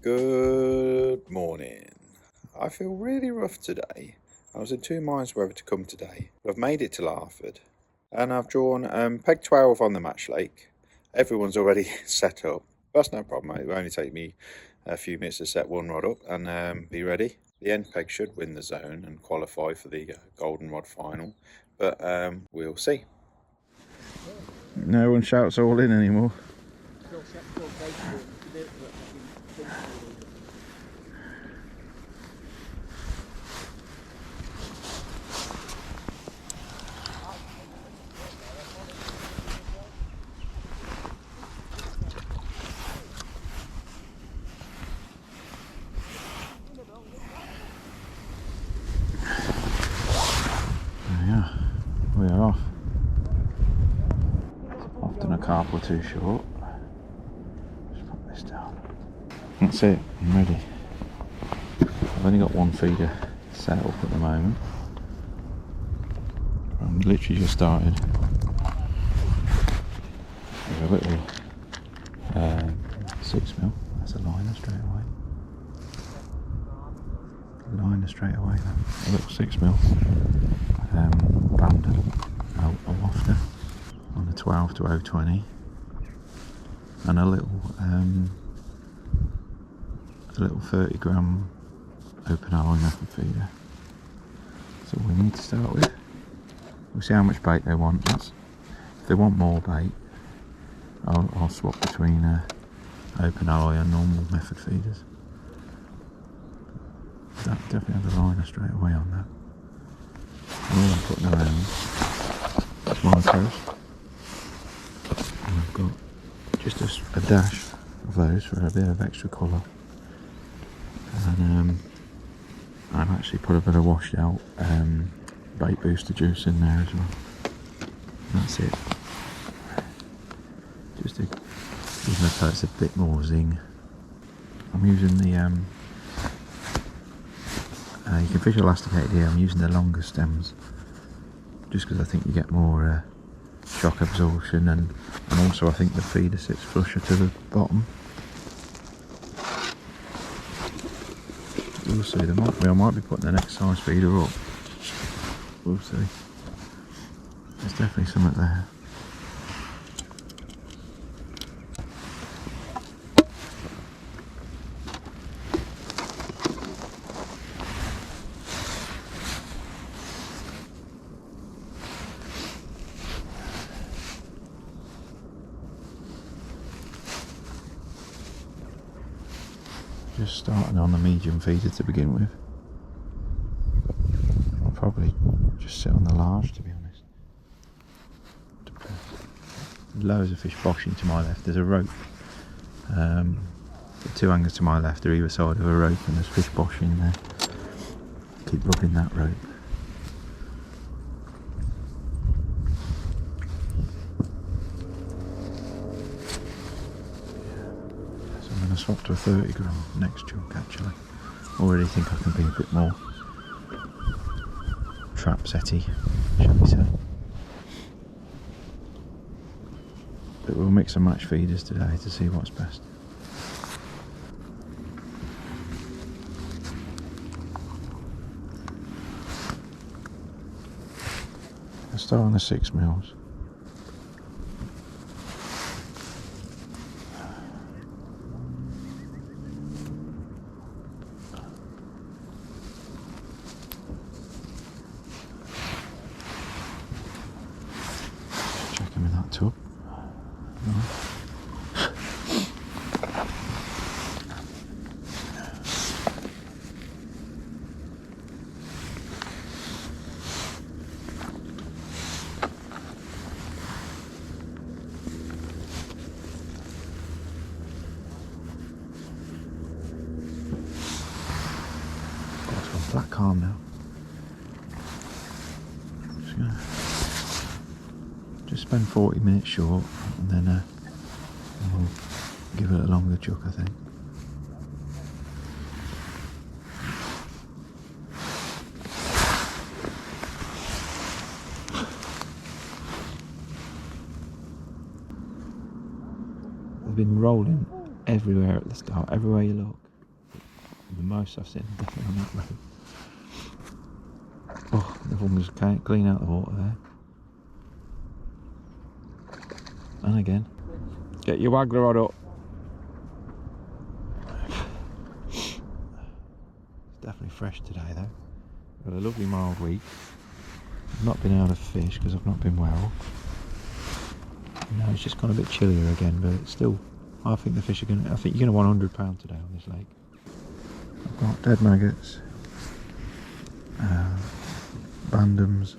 Good morning. I feel really rough today. I was in 2 minds whether to come today, but I've made it to Larford and I've drawn peg 12 on the match lake. Everyone's already set up. That's no problem, mate. It will only take me a few minutes to set one rod up and be ready. The end peg should win the zone and qualify for the golden rod final, but we'll see. No one shouts all in anymore. We are off. Often a carp or two short. Just put this down. That's it, I'm ready. I've only got one feeder set up at the moment. I'm literally just started with a little 6mm. That's a liner straight away. Liner straight away then. A little 6mm. Banded a wafter on a 12 to 020 and a little 30 gram open eye method feeder. That's all we need to start with. We'll see how much bait they want. If they want more bait, I'll swap between open eye and normal method feeders. That definitely have a liner straight away on that. And all I'm putting around is micros. And I've got just a dash of those for a bit of extra colour. And I've actually put a bit of washed out bait booster juice in there as well. And that's it. Just to give my pellets a bit more zing. I'm using the you can fish elasticated here. I'm using the longer stems just because I think you get more shock absorption and also I think the feeder sits flusher to the bottom. We'll see. I might be putting the next size feeder up. We'll see. There's definitely something there. Just starting on a medium feeder to begin with. I'll probably just sit on the large, to be honest. Loads of fish boshing to my left. There's a rope. The 2 hangers to my left are either side of a rope and there's fish boshing there. Keep rubbing that rope. I'm going to swap to a 30 gram next chunk actually. Already think I can be a bit more trap setty, shall we say. But we'll mix and match feeders today to see what's best. I'll start on the 6mm. Checking with that tub. Black calm now. Just spend 40 minutes short and then we'll give it a longer chuck, I think. They've been rolling everywhere at the start, everywhere you look. The most I've seen definitely on that road. Oh, everyone was clean out the water there. And again. Get your waggler rod up. It's definitely fresh today though. Got a lovely mild week. I've not been able to fish because I've not been well. No, it's just gone a bit chillier again, but it's still, I think the fish are going to, I think you're going to want £100 today on this lake. I've got dead maggots, bandams,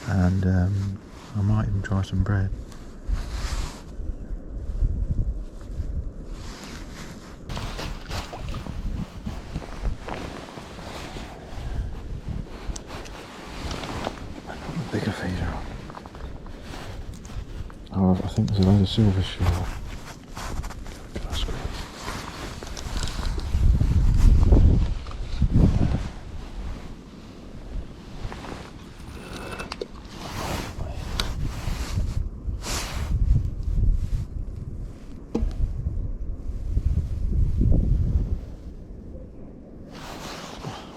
and I might even try some bread. Bigger feeder on. Oh, I think there's a load of silver shore. Can I squeeze?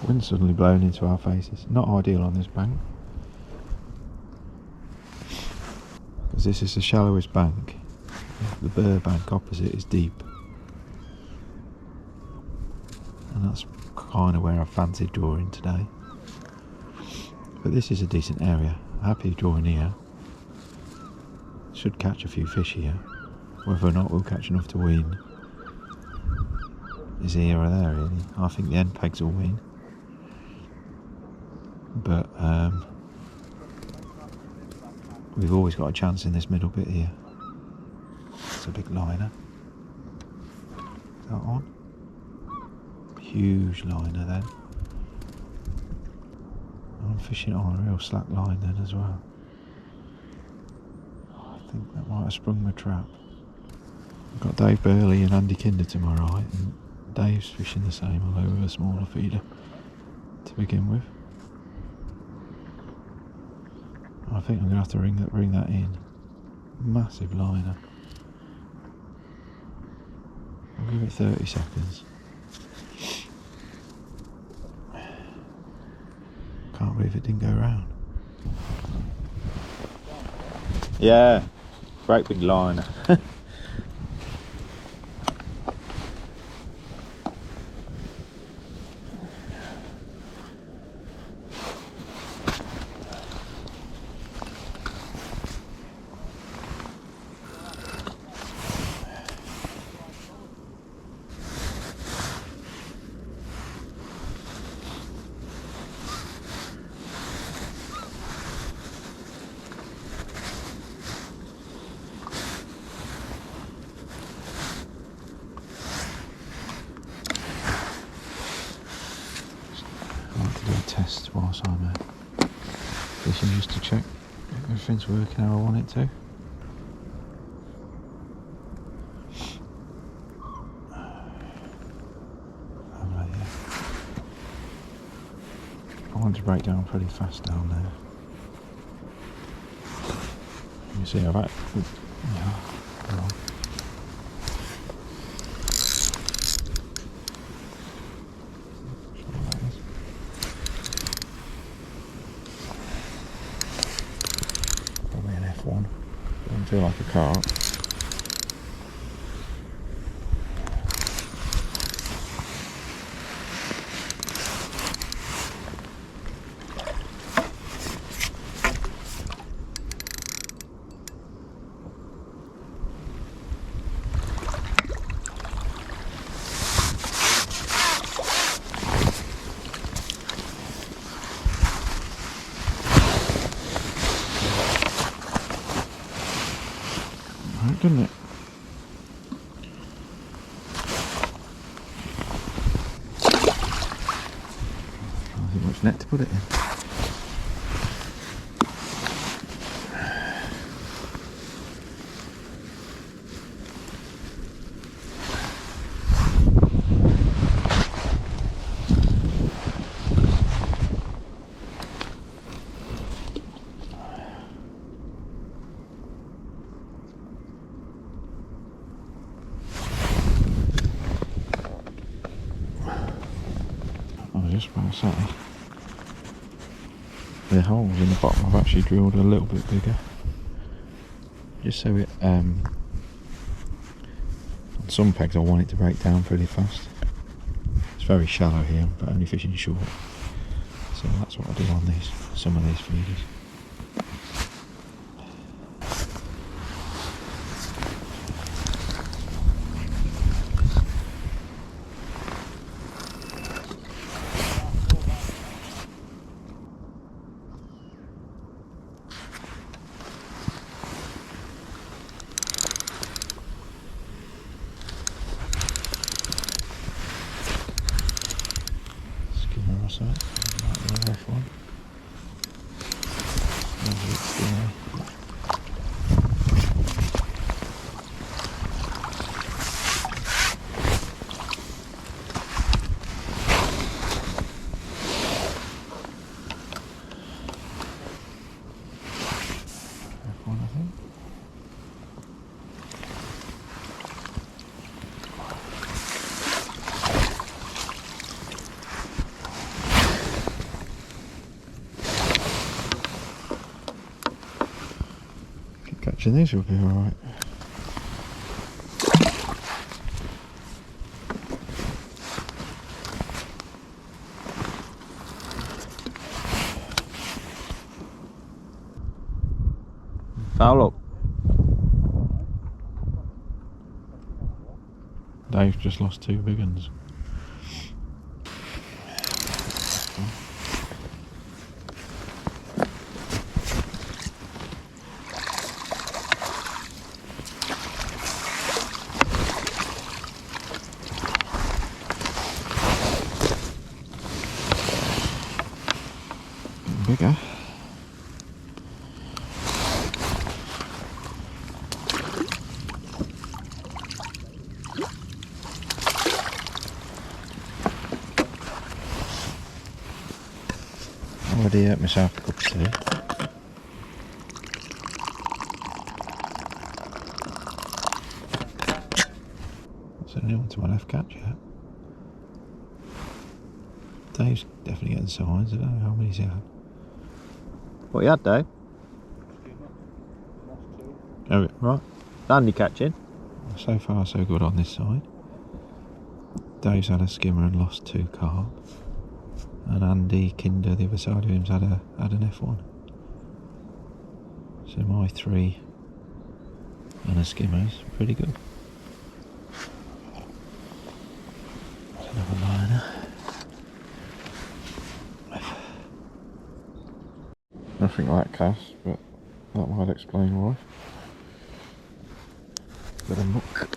Wind suddenly blowing into our faces. Not ideal on this bank. Because this is the shallowest bank. The Burr bank opposite is deep. And that's kind of where I fancied drawing today. But this is a decent area. Happy drawing here. Should catch a few fish here. Whether or not we'll catch enough to wean is here or there really. I think the end pegs will wean. But we've always got a chance in this middle bit here. It's a big liner. Is that on? Huge liner then. I'm fishing on a real slack line then as well. I think that might have sprung my trap. I've got Dave Burley and Andy Kinder to my right, and Dave's fishing the same, although with a smaller feeder to begin with. I think I'm going to have to bring that in. Massive liner. I'll give it 30 seconds. Can't believe it didn't go round. Yeah, great big liner. Test whilst I'm fishing, just to check if everything's working how I want it to. I want to break down pretty fast down there. You see, I've actually, one. Doesn't feel like a carp. Doesn't it? I think which net to put it in. this, but I say the holes in the bottom I've actually drilled a little bit bigger, just so it on some pegs I want it to break down pretty fast. It's very shallow here, but only fishing short, so that's what I do on some of these feeders. Catching these will be alright. Foul up. Dave's just lost 2 big ones. Bigger. Already hurt myself a cup of tea. That's only one to my left catch yet. Dave's definitely getting signs. I don't know how many he's had. What you had, Dave? Oh, right. Dandy catching. So far so good on this side. Dave's had a skimmer and lost 2 carp. And Andy Kinder, the other side of him's had an F1. So my 3 and a skimmer's pretty good. There's another liner. Nothing like cast, but that might explain why. Bit of muck.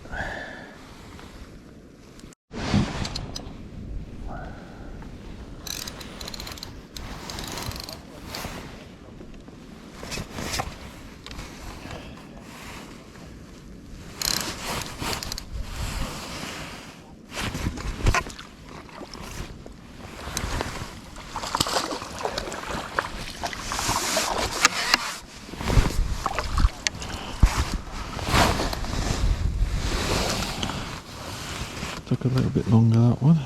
Took a little bit longer, that one.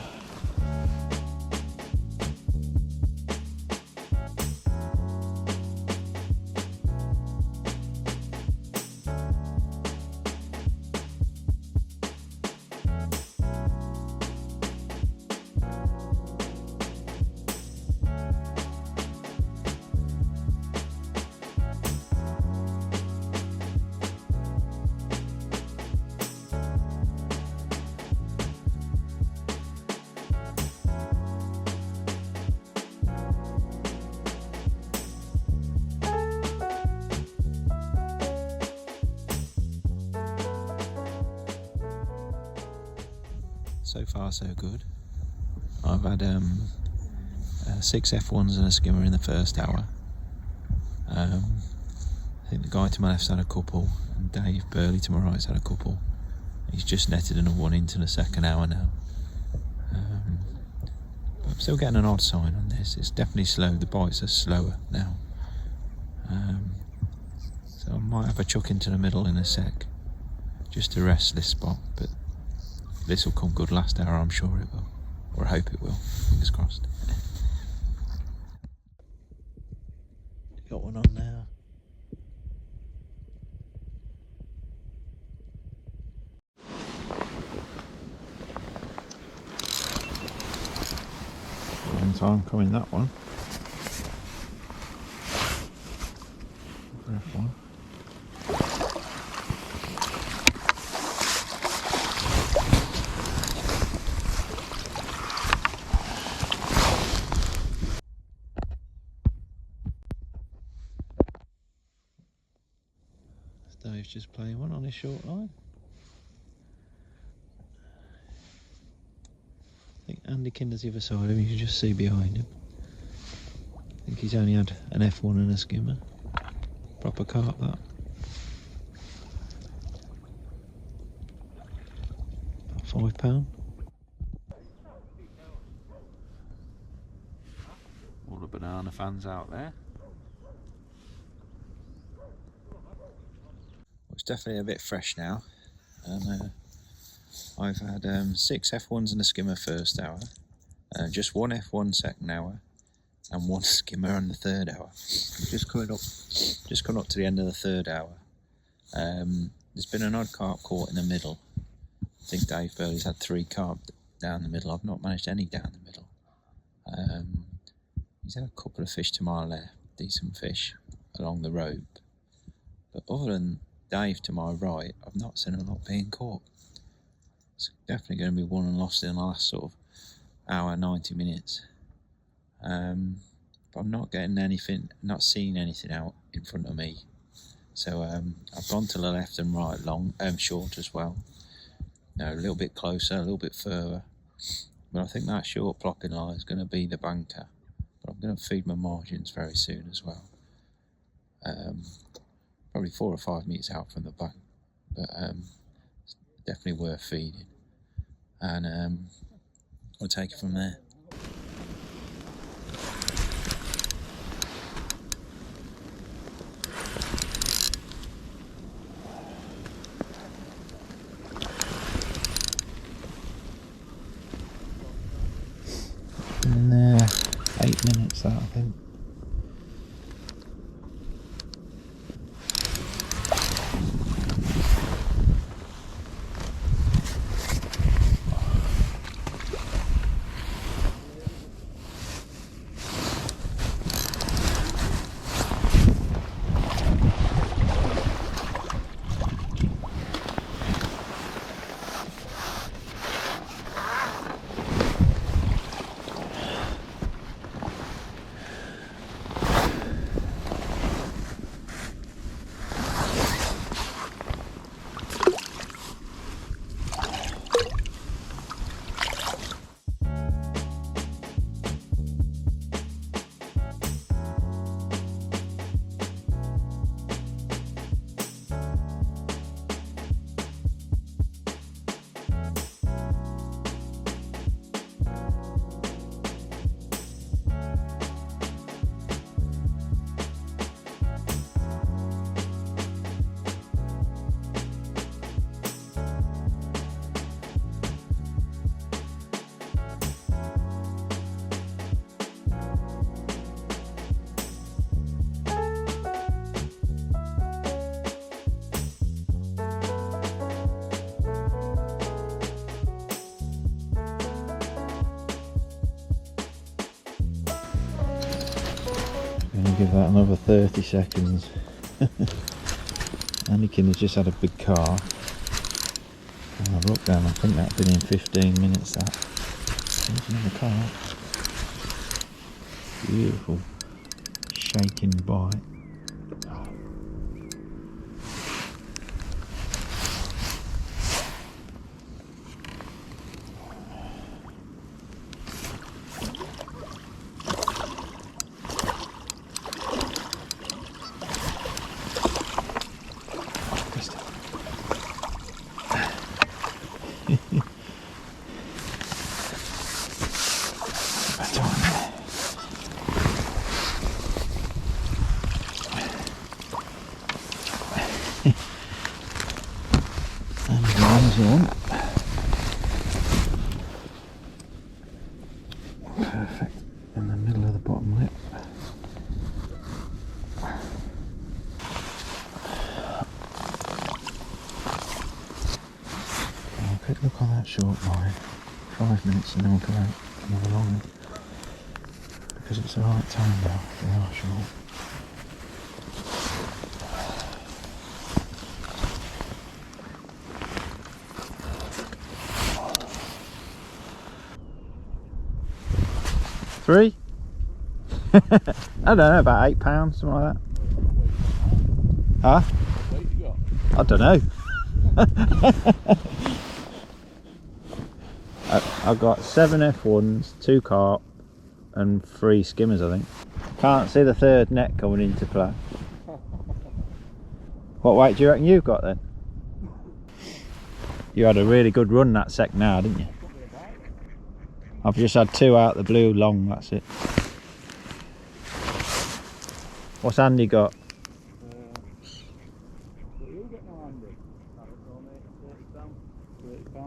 So far so good. I've had 6 F1s and a skimmer in the first hour. I think the guy to my left's had a couple, and Dave Burley to my right's had a couple. He's just netted another one into the second hour now. But I'm still getting an odd sign on this. It's definitely slow. The bites are slower now. So I might have a chuck into the middle in a sec, just to rest this spot, but this will come good last hour, I'm sure it will. Or I hope it will. Fingers crossed. Got one on now. Long time coming, that one. Rough one. Dave's just playing one on his short line. I think Andy Kinder's the other side of him, you can just see behind him. I think he's only had an F1 and a skimmer. Proper carp, that. About £5. All the banana fans out there. It's definitely a bit fresh now, and I've had 6 F1s and a skimmer first hour, just 1 F1 second hour, and 1 skimmer on the third hour. Just coming up to the end of the third hour. There's been an odd carp caught in the middle. I think Dave Burley's had 3 carp down the middle. I've not managed any down the middle. He's had a couple of fish to my left, decent fish along the rope, but other than Dave to my right, I've not seen a lot being caught. It's definitely going to be won and lost in the last sort of hour, 90 minutes. But I'm not getting anything, not seeing anything out in front of me. So I've gone to the left and right, long, short as well. A little bit closer, a little bit further. But I think that short plopping line is going to be the banker. But I'm going to feed my margins very soon as well. Probably 4 or 5 metres out from the bank, but it's definitely worth feeding, and we'll take it from there. In there, 8 minutes that, I think. Give that another 30 seconds. Anakin has just had a big car. Oh, look down, I think that'd been in 15 minutes that. There's another car. Beautiful shaking bite. perfect in the middle of the bottom lip. A quick look on that short line. 5 minutes and then we'll go out another long one. Because it's the right time now, they are short. Three? I don't know, about £8, something like that. Huh? What weight you got? I don't know. I've got 7 F1s, 2 carp and 3 skimmers, I think. Can't see the third net coming into play. What weight do you reckon you've got then? You had a really good run that second hour, didn't you? I've just had 2 out the blue long, that's it. What's Andy got?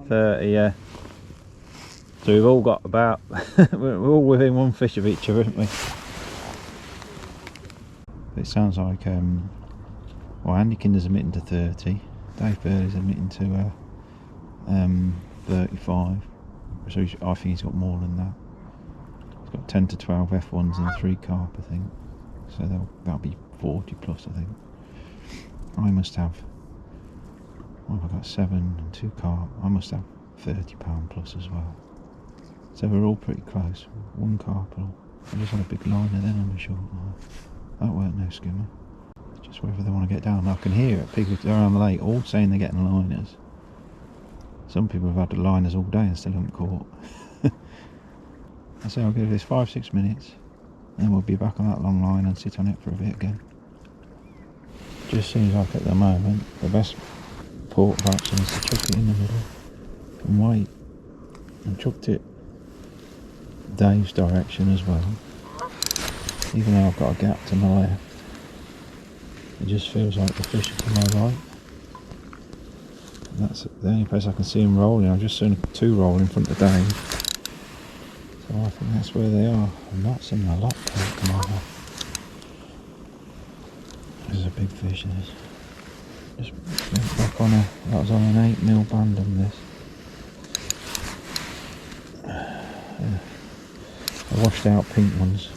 30, yeah. So we've all got about, we're all within one fish of each other, aren't we? It sounds like, well, Andy Kinder's admitting to 30, Dave Burley's admitting to 35, so I think he's got more than that. He's got 10 to 12 F1s and 3 carp, I think, so that'll be 40 plus, I think. I must have, well, I've got 7 and 2 carp, I must have £30 plus as well. So we're all pretty close. 1 carp, I just had a big liner then on the short line. That weren't no skimmer. It's just whether they want to get down. I can hear it. People around the lake all saying they're getting liners. Some people have had the liners all day and still haven't caught. I say I'll give this 5-6 minutes, then we'll be back on that long line and sit on it for a bit again. Just seems like at the moment the best port of action is to chuck it in the middle and wait. And chucked it Dave's direction as well, even though I've got a gap to my left. It just feels like the fish are to my right. And that's the only place I can see them rolling. I've just seen 2 roll in front of Dave, so I think that's where they are. I'm not seeing a lot to my left. This is a big fish, this. Just went back on that was on an 8mm bandam, this. I washed out pink ones.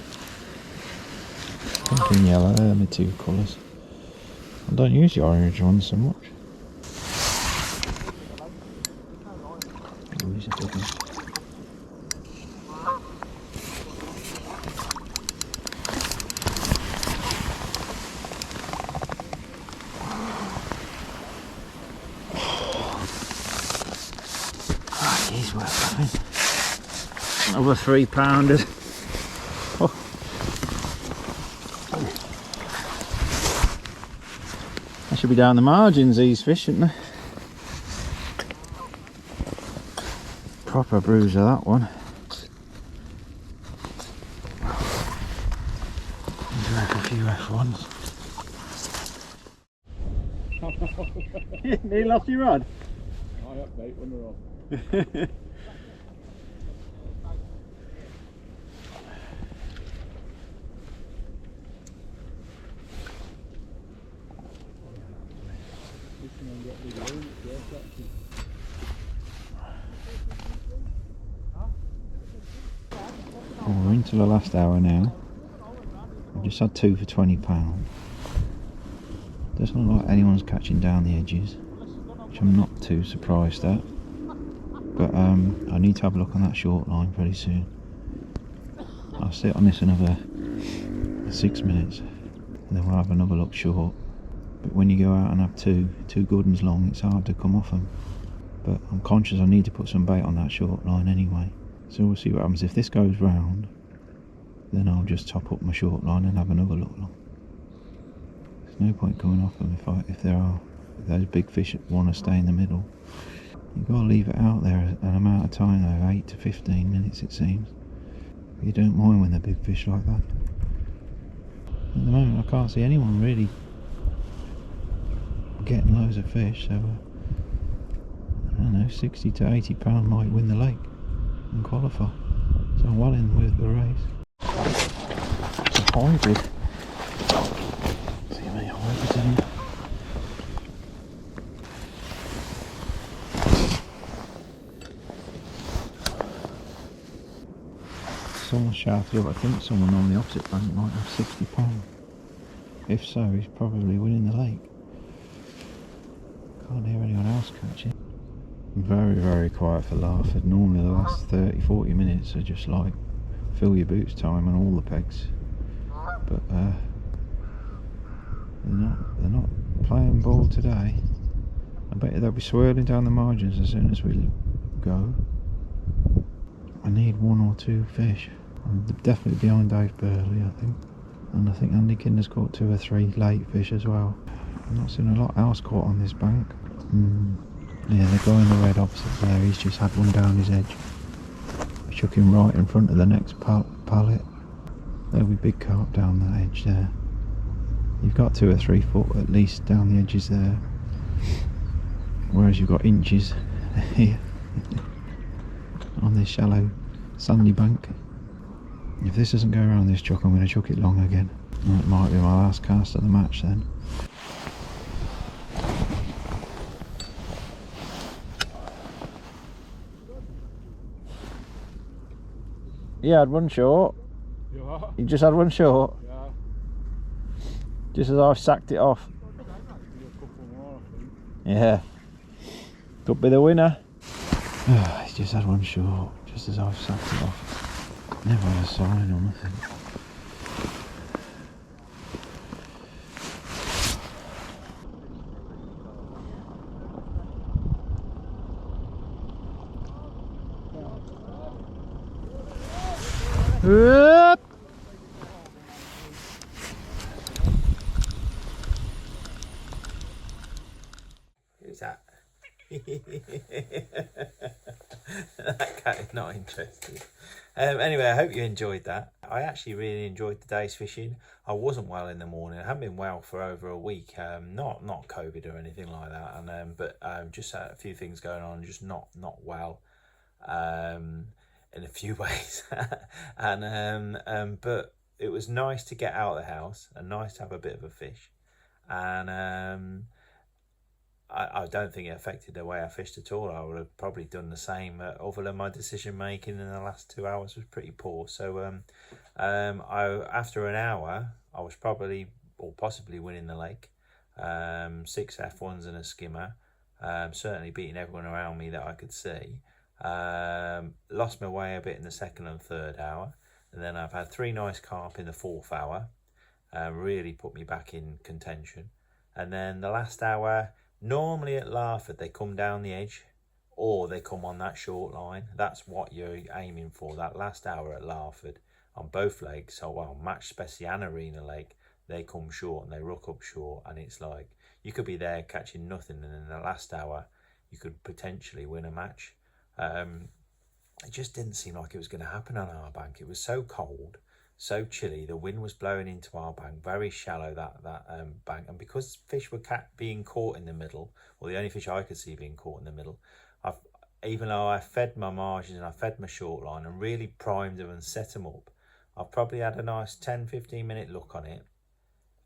Pink and yellow, they're my 2 colours. I don't use the orange ones so much. Oh, he's a big one. Oh, he's worth having. Another 3-pounders. Oh. I should be down the margins, these fish, shouldn't they? Proper bruiser, that one. He's worth a few F1s. Nearly lost your rod? I update when we're off. Well, we're into the last hour now. I've just had 2 for £20. Doesn't look like anyone's catching down the edges, which I'm not too surprised at. But I need to have a look on that short line pretty soon. I'll sit on this another 6 minutes, and then we'll have another look short. But when you go out and have two good ones long, it's hard to come off them. But I'm conscious I need to put some bait on that short line anyway. So we'll see what happens. If this goes round, then I'll just top up my short line and have another look long. There's no point coming off them if those big fish want to stay in the middle. You've got to leave it out there an amount of time though, 8 to 15 minutes it seems. You don't mind when they're big fish like that. At the moment I can't see anyone really getting loads of fish, so I don't know, £60 to £80 might win the lake and qualify. So I'm well in with the race. It's a hybrid. See how many hybrids in here. Someone shouted up, I think someone on the opposite bank might have £60. If so, he's probably winning the lake. Can't hear anyone else catching. Very, very quiet for Larford. Normally the last 30-40 minutes are just like fill your boots time on all the pegs. But they're not playing ball today. I bet you they'll be swirling down the margins as soon as we go. I need 1 or 2 fish. I'm definitely behind Dave Burley, I think. And I think Andy Kinder's caught 2 or 3 late fish as well. I've not seen a lot else caught on this bank. Yeah, the guy in the red opposite there, he's just had one down his edge. I shook him right in front of the next pallet. There'll be big carp down that edge there. You've got 2 or 3 foot at least down the edges there. Whereas you've got inches here on this shallow sandy bank. If this doesn't go around this chuck, I'm going to chuck it long again. That might be my last cast of the match then. You had one short. Yeah. You just had one short. Yeah. Just as I've sacked it off. A couple more, I think. Yeah. Could be the winner. He's just had one short, just as I've sacked it off. Never had a sign or nothing. Whoop! Who's that? That cat is not interested. Anyway, I hope you enjoyed that. I actually really enjoyed the day's fishing. I wasn't well in the morning. I haven't been well for over a week. Not COVID or anything like that. And but just a few things going on. Just not well. In a few ways. And but it was nice to get out of the house and nice to have a bit of a fish. And I don't think it affected the way I fished at all. I would have probably done the same, other than my decision making in the last 2 hours was pretty poor. So after an hour, I was probably or possibly winning the lake. 6 F1s and a skimmer, certainly beating everyone around me that I could see. Lost my way a bit in the 2nd and 3rd hour, and then I've had 3 nice carp in the 4th hour. Really put me back in contention. And then the last hour, normally at Larford they come down the edge or they come on that short line. That's what you're aiming for, that last hour at Larford on both legs. So well, Match Specie and Arena Lake, they come short and they rock up short, and it's like you could be there catching nothing, and in the last hour you could potentially win a match. It just didn't seem like it was going to happen on our bank. It was so cold, so chilly. The wind was blowing into our bank, very shallow that bank, and because fish were being caught in the middle, or the only fish I could see being caught in the middle, even though I fed my margins and I fed my short line and really primed them and set them up, I've probably had a nice 10-15 minute look on it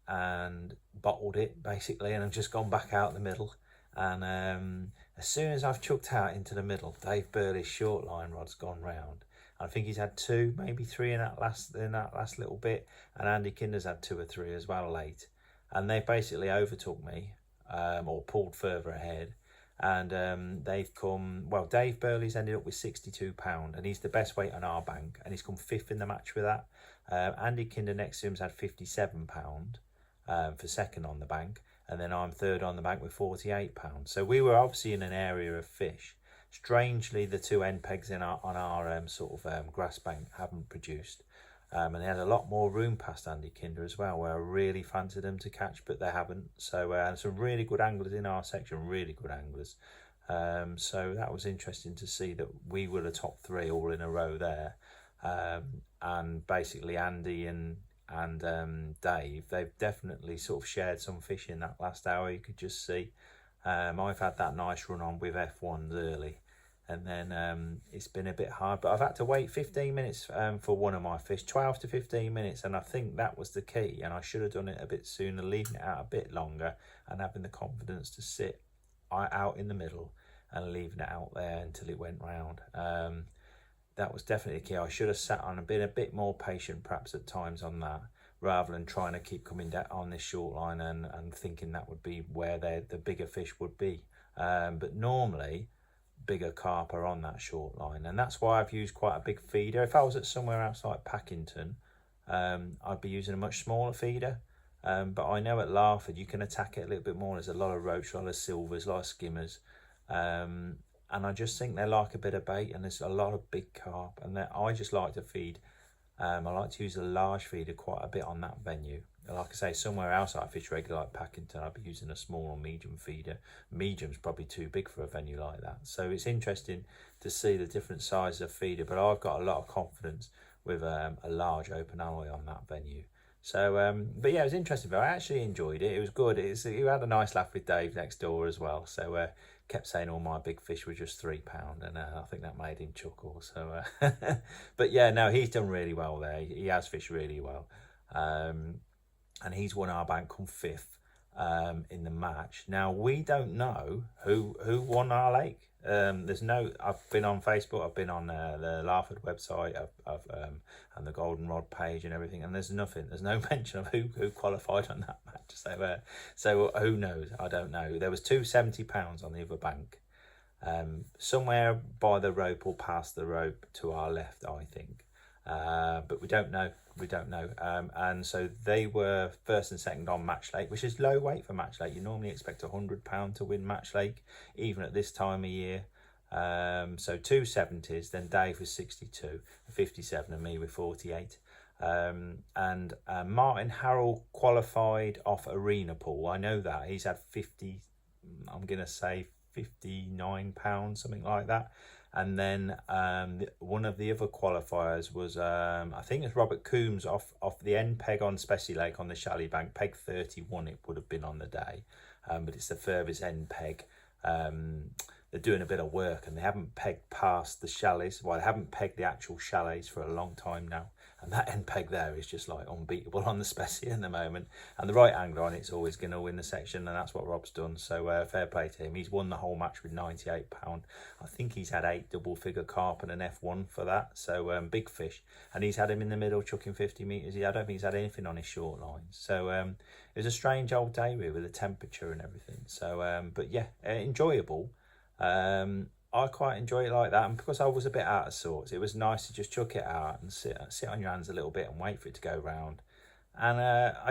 and bottled it basically, and I've just gone back out the middle. And as soon as I've chucked out into the middle, Dave Burley's short line rod's gone round. I think he's had 2, maybe 3 in that last little bit, and Andy Kinder's had 2 or 3 as well late, and they basically overtook me, or pulled further ahead, and they've come. Well, Dave Burley's ended up with £62, and he's the best weight on our bank, and he's come 5th in the match with that. Andy Kinder next to him's had £57 for 2nd on the bank, and then I'm 3rd on the bank with £48. So we were obviously in an area of fish. Strangely, the 2 end pegs on our grass bank haven't produced, and they had a lot more room past Andy Kinder as well, where I really fancied them to catch, but they haven't. So some really good anglers in our section, really good anglers. So that was interesting to see that we were the top 3 all in a row there, and basically Andy and Dave, they've definitely sort of shared some fish in that last hour. You could just see. I've had that nice run on with F1s early, and then it's been a bit hard, but I've had to wait 15 minutes for one of my fish, 12 to 15 minutes, and I think that was the key, and I should have done it a bit sooner, leaving it out a bit longer and having the confidence to sit out in the middle and leaving it out there until it went round. That was definitely the key. I should have sat on and been a bit more patient perhaps at times on that, rather than trying to keep coming down on this short line and thinking that would be where the bigger fish would be. But normally bigger carp are on that short line, and that's why I've used quite a big feeder. If I was at somewhere else like Packington, I'd be using a much smaller feeder. But I know at Larford you can attack it a little bit more. There's a lot of roach, a lot of silvers, a lot of skimmers. And I just think they like a bit of bait, and there's a lot of big carp, and I just like to feed. I like to use a large feeder quite a bit on that venue. Like I say, somewhere else I fish regular like Packington, I'd be using a small or medium feeder. Medium's probably too big for a venue like that. So it's interesting to see the different sizes of feeder, but I've got a lot of confidence with a large open alloy on that venue. So, but yeah, it was interesting. But I actually enjoyed it. It was good. You had a nice laugh with Dave next door as well. So kept saying all my big fish were just £3, and I think that made him chuckle. So, but yeah, no, he's done really well there. He has fished really well, and he's won our bank, come 5th in the match. Now we don't know who won our lake. There's no. I've been on Facebook. I've been on the Larford website. And the Golden Rod page and everything. And there's nothing. There's no mention of who qualified on that match. So who knows? I don't know. There was £270 on the other bank, somewhere by the rope or past the rope to our left, I think. But we don't know. We don't know. And so they were first and second on Match Lake, which is low weight for Match Lake. You normally expect £100 to win Match Lake, even at this time of year. So 270s, then Dave was 62, 57, and me with 48. And Martin Harrell qualified off Arena Pool. I know that he's had 50. I'm gonna say £59, something like that. And then one of the other qualifiers was I think it's Robert Coombs off the end peg on Spessy Lake on the Shalley Bank, peg 31 it would have been on the day, but it's the furthest end peg. They're doing a bit of work and they haven't pegged past the chalets. Well, they haven't pegged the actual chalets for a long time now, and that end peg there is just like unbeatable on the Spessy at the moment, and the right angler on it's always going to win the section, and that's what Rob's done. So fair play to him. He's won the whole match with £98. I think he's had 8 double figure carp and an F1 for that, so big fish, and he's had him in the middle chucking 50 metres. I don't think he's had anything on his short lines. So it was a strange old day really, with the temperature and everything. So but yeah, enjoyable. I quite enjoy it like that, and because I was a bit out of sorts, it was nice to just chuck it out and sit on your hands a little bit and wait for it to go round. And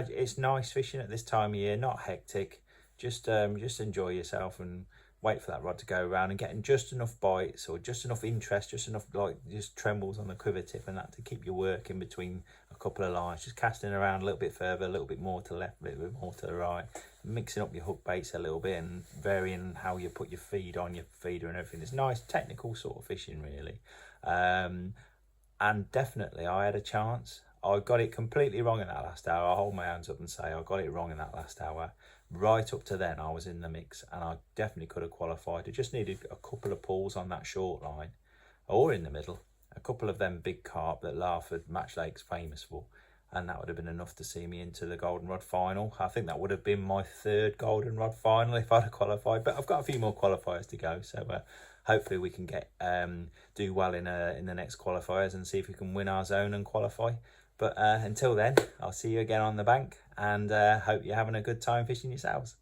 it's nice fishing at this time of year, not hectic. Just enjoy yourself and wait for that rod to go around and getting just enough bites or just enough interest, just enough just trembles on the quiver tip and that to keep you working between a couple of lines, just casting around a little bit further, a little bit more to the left, a little bit more to the right, mixing up your hook baits a little bit and varying how you put your feed on your feeder and everything. It's nice technical sort of fishing really. And definitely I had a chance. I got it completely wrong in that last hour. I hold my hands up and say I got it wrong in that last hour. Right up to then I was in the mix and I definitely could have qualified. I just needed a couple of pulls on that short line or in the middle, a couple of them big carp that Larford Match Lake's famous for, and that would have been enough to see me into the Golden Rod final. I think that would have been my 3rd Golden Rod final if I'd have qualified, but I've got a few more qualifiers to go, so hopefully we can get do well in the next qualifiers and see if we can win our zone and qualify. But until then, I'll see you again on the bank, and hope you're having a good time fishing yourselves.